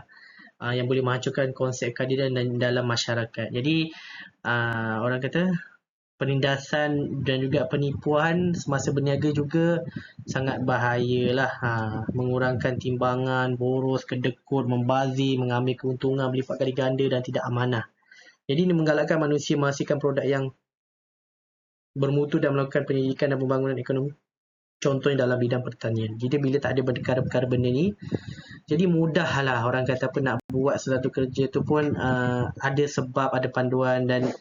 yang boleh menghancurkan konsep keadilan dalam masyarakat. Jadi orang kata penindasan dan juga penipuan semasa berniaga juga sangat bahayalah. Mengurangkan timbangan, boros, kedekut, membazir, mengambil keuntungan berlipat kali ganda dan tidak amanah. Jadi ini menggalakkan manusia menghasilkan produk yang bermutu dan melakukan pendidikan dan pembangunan ekonomi. Contohnya dalam bidang pertanian. Jadi bila tak ada perkara-perkara benda ni, jadi mudahlah orang kata apa nak buat sesuatu kerja tu pun ada sebab, ada panduan dan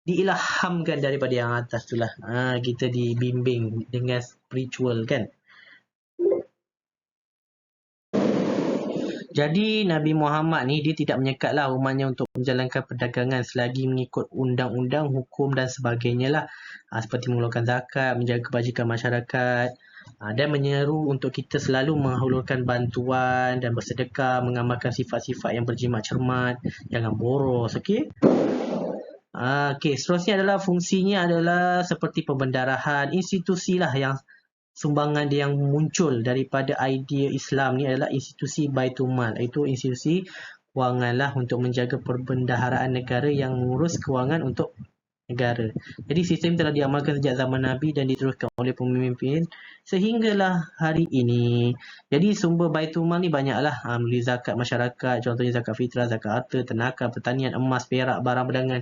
diilhamkan daripada yang atas tu lah. Kita dibimbing dengan spiritual kan. Jadi Nabi Muhammad ni dia tidak menyekatlah umatnya untuk menjalankan perdagangan selagi mengikut undang-undang, hukum dan sebagainya lah. Seperti mengeluarkan zakat, menjaga kebajikan masyarakat, dan menyeru untuk kita selalu menghulurkan bantuan dan bersedekah, mengamalkan sifat-sifat yang berjimat cermat, jangan boros. Okey. Okey, seterusnya adalah fungsinya adalah seperti pembendarahan institusi lah yang sumbangan dia yang muncul daripada idea Islam ni adalah institusi Baitul Mal, iaitu institusi kewangan lah untuk menjaga perbendaharaan negara yang mengurus kewangan untuk negara. Jadi sistem telah diamalkan sejak zaman Nabi dan diteruskan oleh pemimpin sehinggalah hari ini. Jadi sumber Baitul Mal ni banyaklah, melalui zakat masyarakat, contohnya zakat fitrah, zakat harta, ternakan, pertanian, emas, perak, barang perdagangan,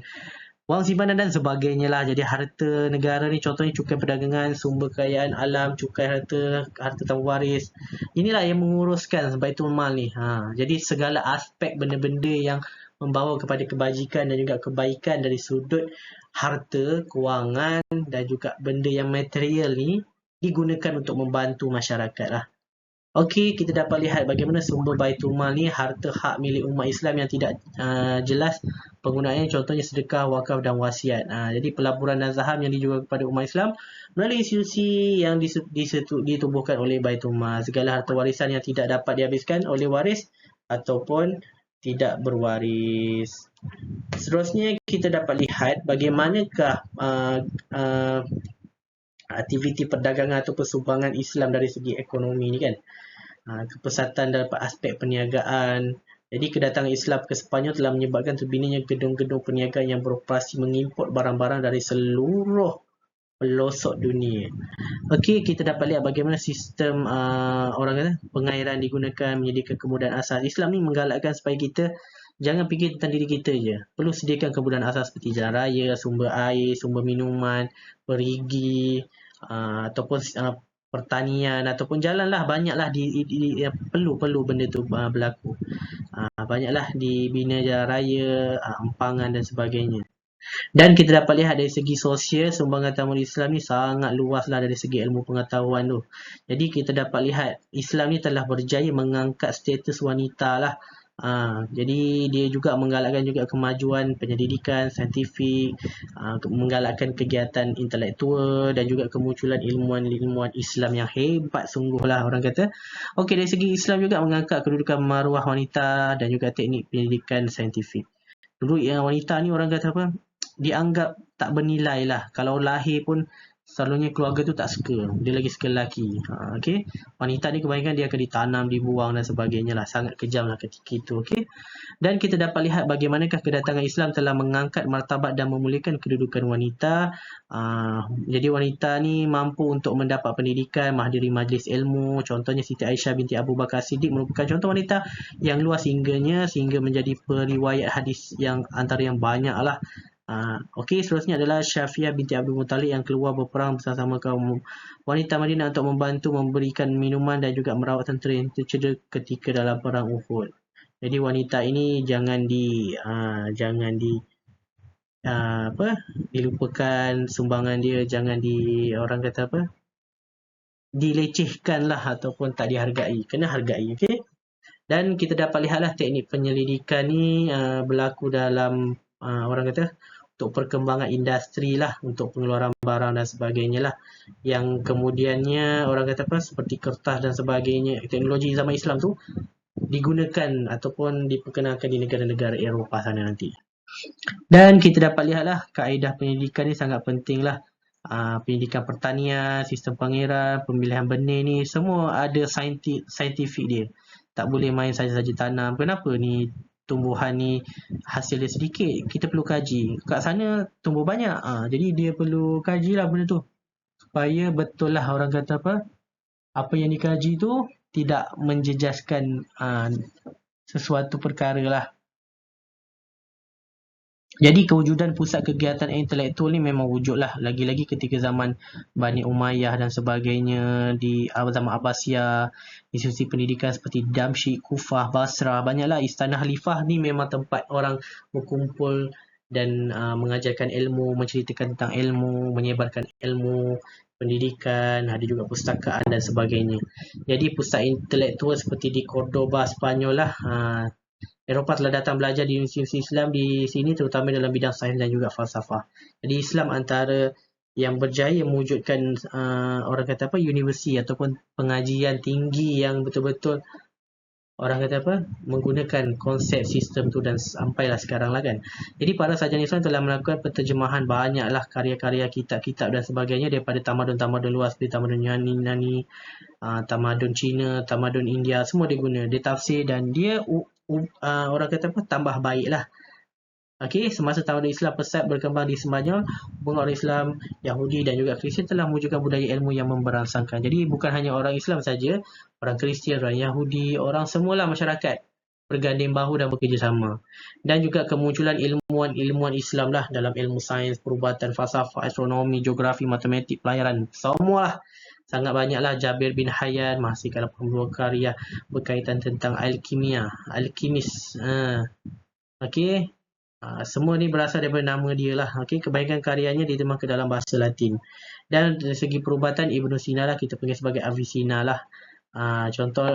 wang simpanan dan sebagainya lah. Jadi harta negara ni contohnya cukai perdagangan, sumber kekayaan alam, cukai harta, harta tamu waris. Inilah yang menguruskan Baitul Mal ni. Jadi segala aspek benda-benda yang membawa kepada kebajikan dan juga kebaikan dari sudut harta, kewangan dan juga benda yang material ni digunakan untuk membantu masyarakat lah. Okey, kita dapat lihat bagaimana sumber Baitul Mal ni harta hak milik umat Islam yang tidak jelas penggunaannya, contohnya sedekah, wakaf dan wasiat. Jadi pelaburan dan saham yang dijual kepada umat Islam melalui institusi yang ditubuhkan oleh Baitul Mal. Segala harta warisan yang tidak dapat dihabiskan oleh waris ataupun tidak berwaris. Seterusnya kita dapat lihat bagaimanakah aktiviti perdagangan atau sumbangan Islam dari segi ekonomi ni kan. Kepesatan dalam aspek perniagaan. Jadi kedatangan Islam ke Sepanyol telah menyebabkan terbinanya gedung-gedung perniagaan yang beroperasi mengimport barang-barang dari seluruh pelosok dunia. Okey, kita dapat lihat bagaimana sistem orang kata pengairan digunakan menyediakan kemudahan asas. Islam ni menggalakkan supaya kita jangan fikir tentang diri kita je. Perlu sediakan kemudahan asas seperti jalan raya, sumber air, sumber minuman, perigi, ataupun pertanian ataupun jalan lah, banyaklah perlu benda tu berlaku. Banyaklah dibina jalan raya, empangan dan sebagainya. Dan kita dapat lihat dari segi sosial, sumbangan tamu Islam ni sangat luas lah dari segi ilmu pengetahuan tu. Jadi kita dapat lihat Islam ni telah berjaya mengangkat status wanita lah. Jadi dia juga menggalakkan juga kemajuan penyelidikan saintifik, menggalakkan kegiatan intelektual dan juga kemunculan ilmuwan-ilmuwan Islam yang hebat sungguhlah orang kata. Okey, dari segi Islam juga mengangkat kedudukan maruah wanita dan juga teknik penyelidikan saintifik. Dulu yang wanita ni orang kata apa? Dianggap tak bernilai lah. Kalau lahir pun selalunya keluarga tu tak suka. Dia lagi suka lelaki. Okay. Wanita ni kebanyakan dia akan ditanam, dibuang dan sebagainya lah. Sangat kejam lah ketika itu. Okay. Dan kita dapat lihat bagaimanakah kedatangan Islam telah mengangkat martabat dan memuliakan kedudukan wanita. Jadi wanita ni mampu untuk mendapat pendidikan, menghadiri majlis ilmu. Contohnya Siti Aisyah binti Abu Bakar Siddiq merupakan contoh wanita yang luas sehingga menjadi periwayat hadis yang antara yang banyak lah. Okey, seterusnya adalah Syafiah binti Abdul Muttalib yang keluar berperang bersama kaum wanita Madinah untuk membantu memberikan minuman dan juga merawat tentera yang tercedera ketika dalam perang Uhud. Jadi wanita ini jangan dilupakan sumbangan dia, jangan orang kata apa? Dilecehkan lah ataupun tak dihargai. Kena hargai, okey? Dan kita dapat lihatlah teknik penyelidikan ni berlaku dalam orang kata untuk perkembangan industri lah, untuk pengeluaran barang dan sebagainya lah, yang kemudiannya orang kata apa seperti kertas dan sebagainya, teknologi zaman Islam tu digunakan ataupun diperkenalkan di negara-negara Eropah sana nanti. Dan kita dapat lihatlah kaedah pendidikan ni sangat penting lah. Pendidikan pertanian, sistem pangeran, pemilihan benih ni semua ada saintifik dia. Tak boleh main saja-saja tanam. Kenapa ni tumbuhan ni hasil dia sedikit? Kita perlu kaji. Kat sana tumbuh banyak. Jadi dia perlu kaji lah benda tu. Supaya betul lah orang kata apa yang dikaji tu tidak menjejaskan sesuatu perkara lah. Jadi kewujudan pusat kegiatan intelektual ni memang wujud lah. Lagi-lagi ketika zaman Bani Umayyah dan sebagainya, di zaman Abbasiyah, institusi pendidikan seperti Damsyik, Kufah, Basrah, banyaklah istana khalifah ni memang tempat orang berkumpul dan mengajarkan ilmu, menceritakan tentang ilmu, menyebarkan ilmu, pendidikan, ada juga pustakaan dan sebagainya. Jadi pusat intelektual seperti di Cordoba, Spanyol lah, Eropah telah datang belajar di institusi Islam di sini, terutama dalam bidang sains dan juga falsafah. Jadi Islam antara yang berjaya mewujudkan orang kata universiti ataupun pengajian tinggi yang betul-betul orang kata apa, menggunakan konsep sistem tu dan sampailah sekarang lah kan. Jadi para sarjana Islam telah melakukan penterjemahan banyaklah karya-karya kitab-kitab dan sebagainya daripada tamadun-tamadun luar seperti tamadun Yunani, tamadun Cina, tamadun India, semua dia guna, dia tafsir dan dia orang kata apa, tambah baik lah. Okey, semasa tamadun Islam pesat berkembang di Semanyol, hubungan orang Islam, Yahudi dan juga Kristian telah mewujudkan budaya ilmu yang memberangsangkan. Jadi bukan hanya orang Islam saja, orang Kristian, orang Yahudi, orang semualah masyarakat berganding bahu dan bekerjasama. Dan juga kemunculan ilmuwan-ilmuwan Islam lah dalam ilmu sains, perubatan, falsafah, astronomi, geografi, matematik, pelayaran, semualah. Sangat banyaklah Jabir bin Hayyan menghasilkan 82 karya berkaitan tentang alkimia, alkimis. Okey. Semua ni berasal daripada nama dia lah. Okay, kebanyakan karyanya diterjemahkan dalam bahasa Latin. Dan dari segi perubatan, Ibnu Sina lah kita panggil sebagai Avicenna lah. Contoh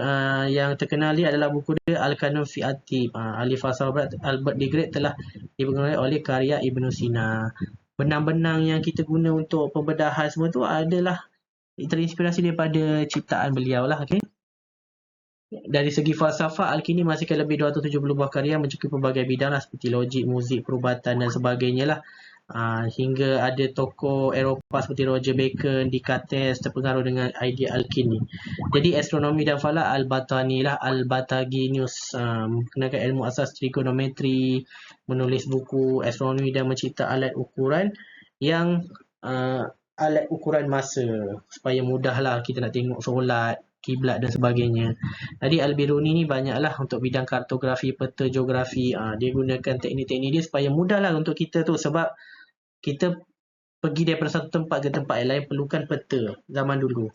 yang terkenal dia adalah buku dia Al-Kanun fi Atib. Ahli falsafah barat Albert the Great telah dipengaruhi oleh karya Ibnu Sina. Benang-benang yang kita guna untuk pembedahan semua tu adalah terinspirasi daripada ciptaan beliau lah. Okay. Dari segi falsafah, Al-Kindi menghasilkan lebih 270 buah karya mencakupi pelbagai bidang lah, seperti logik, muzik, perubatan dan sebagainya lah. Hingga ada tokoh Eropah seperti Roger Bacon, Descartes terpengaruh dengan idea Al-Kindi. Jadi astronomi dan falak Al-Batani lah, Al-Bataginius menggunakan ilmu asas trigonometri, menulis buku astronomi dan mencipta alat ukuran yang alat ukuran masa supaya mudahlah kita nak tengok solat, kiblat dan sebagainya. Jadi Al-Biruni ni banyaklah untuk bidang kartografi, peta geografi. Dia gunakan teknik-teknik dia supaya mudahlah untuk kita tu, sebab kita pergi daripada satu tempat ke tempat yang lain perlukan peta zaman dulu.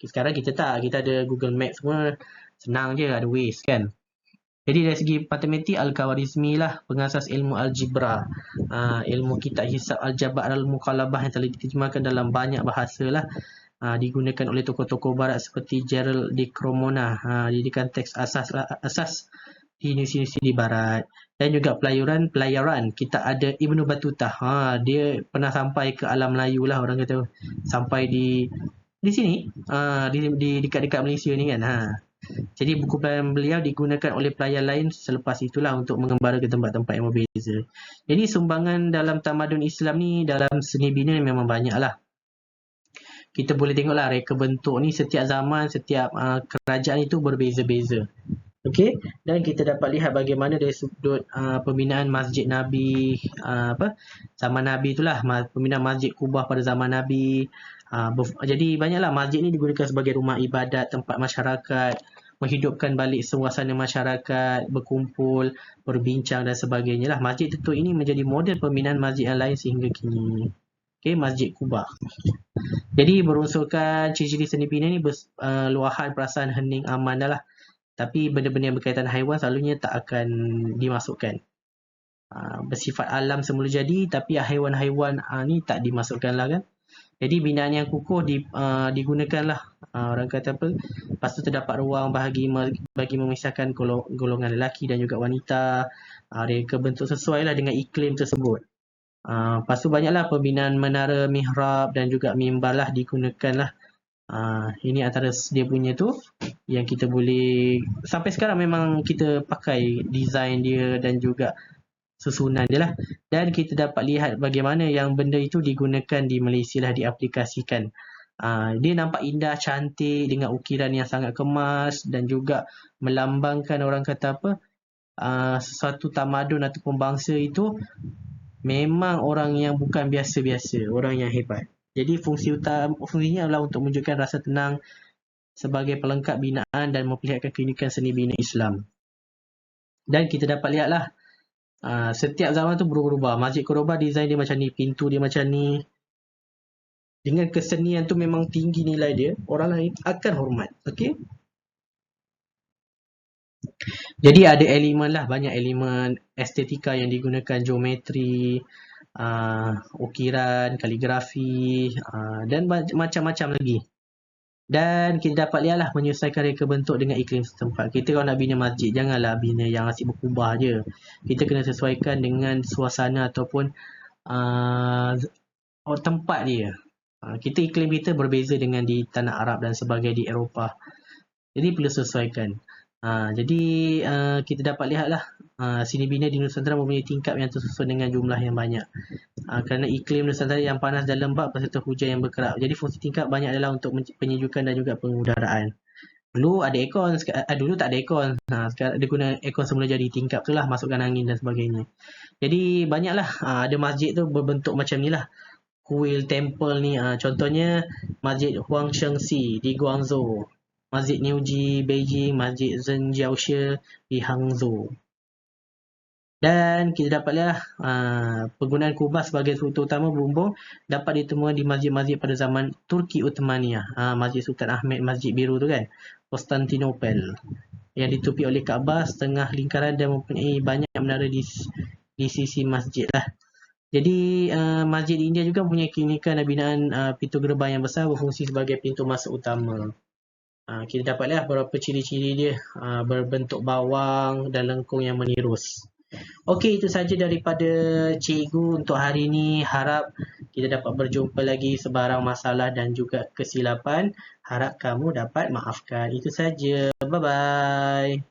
Sekarang kita tak, kita ada Google Maps semua, senang je, ada Waze kan. Jadi dari segi matematik, Al-Khawarizmi lah pengasas ilmu algebra, ilmu kitab hisab al-jabar al-muqallabah yang telah diterjemahkan dalam banyak bahasa lah. Digunakan oleh tokoh-tokoh barat seperti Gerald de Cremona, dijadikan teks asas di universiti di barat. Dan juga pelayaran kita ada Ibnu Battuta, dia pernah sampai ke alam Melayu lah, orang kata sampai di sini, di dekat-dekat Malaysia ni kan. Jadi buku pelayaran beliau digunakan oleh pelayan lain selepas itulah untuk mengembara ke tempat-tempat yang berbeza. Jadi sumbangan dalam tamadun Islam ni dalam seni bina memang banyak lah. Kita boleh tengoklah reka bentuk ni setiap zaman, setiap kerajaan itu berbeza-beza. Okey, dan kita dapat lihat bagaimana dari sudut pembinaan Masjid Nabi zaman Nabi itulah, pembinaan Masjid Kubah pada zaman Nabi. Jadi banyaklah masjid ni digunakan sebagai rumah ibadat, tempat masyarakat menghidupkan balik suasana masyarakat, berkumpul, berbincang dan sebagainya lah. Masjid Tutup ini menjadi model pembinaan masjid yang lain sehingga kini. Okey, Masjid Kubah. Jadi berunsurkan ciri-ciri seni bina ni luahan perasaan hening aman dah lah. Tapi benda-benda yang berkaitan haiwan selalunya tak akan dimasukkan. Bersifat alam semula jadi, tapi haiwan-haiwan ni tak dimasukkan lah kan. Jadi binaan yang kukuh digunakan lah. Orang kata apa, lepas tu terdapat ruang bagi memisahkan golongan lelaki dan juga wanita. Reka bentuk sesuai lah dengan iklim tersebut. Lepas tu banyaklah pembinaan menara, mihrab dan juga mimbar lah digunakan lah. Ini antara dia punya tu yang kita boleh, sampai sekarang memang kita pakai design dia dan juga susunan dia lah. Dan kita dapat lihat bagaimana yang benda itu digunakan di Malaysia lah, diaplikasikan. Dia nampak indah, cantik dengan ukiran yang sangat kemas dan juga melambangkan orang kata apa, sesuatu tamadun ataupun bangsa itu memang orang yang bukan biasa-biasa, orang yang hebat. Jadi fungsinya adalah untuk menunjukkan rasa tenang sebagai pelengkap binaan dan memperlihatkan keunikan seni bina Islam. Dan kita dapat lihatlah setiap zaman tu berubah-ubah. Masjid Kordoba design dia macam ni, pintu dia macam ni. Dengan kesenian tu memang tinggi nilai dia, orang lain akan hormat. Okey. Jadi ada elemen lah, banyak elemen estetika yang digunakan, geometri, ukiran, kaligrafi, dan macam-macam lagi. Dan kita dapat lihatlah menyesuaikan reka bentuk dengan iklim setempat. Kita kalau nak bina masjid, janganlah bina yang asyik berkubah je. Kita kena sesuaikan dengan suasana ataupun tempat dia. Kita iklim kita berbeza dengan di tanah Arab dan sebagainya di Eropah. Jadi perlu sesuaikan. Jadi kita dapat lihatlah seni bina di Nusantara mempunyai tingkap yang tersusun dengan jumlah yang banyak. Kerana iklim Nusantara yang panas dan lembap berserta hujan yang berkerap. Jadi fungsi tingkap banyak adalah untuk penyejukan dan juga pengudaraan. Dulu ada aircon, dulu tak ada aircon. Sekarang dia guna aircon semula jadi tingkap tu lah, masukkan angin dan sebagainya. Jadi banyaklah ada masjid tu berbentuk macam ni lah. Kuil temple ni contohnya Masjid Huang Shengxi di Guangzhou, Masjid Niuji Beijing, Masjid Zhenjiaoshi di Hangzhou. Dan kita dapat lihat penggunaan kubah sebagai struktur utama bumbung dapat ditemukan di masjid-masjid pada zaman Turki Uthmaniyah. Masjid Sultan Ahmed, Masjid Biru tu kan, Konstantinopel, yang ditutupi oleh Kaabah setengah lingkaran dan mempunyai banyak menara di sisi masjid lah. Jadi masjid di India juga mempunyai keunikan dan binaan pintu gerbang yang besar berfungsi sebagai pintu masuk utama. Kita dapat lihat beberapa ciri-ciri dia, berbentuk bawang dan lengkung yang menirus. Okey, itu saja daripada cikgu untuk hari ini. Harap kita dapat berjumpa lagi sebarang masalah dan juga kesilapan. Harap kamu dapat maafkan. Itu saja. Bye-bye.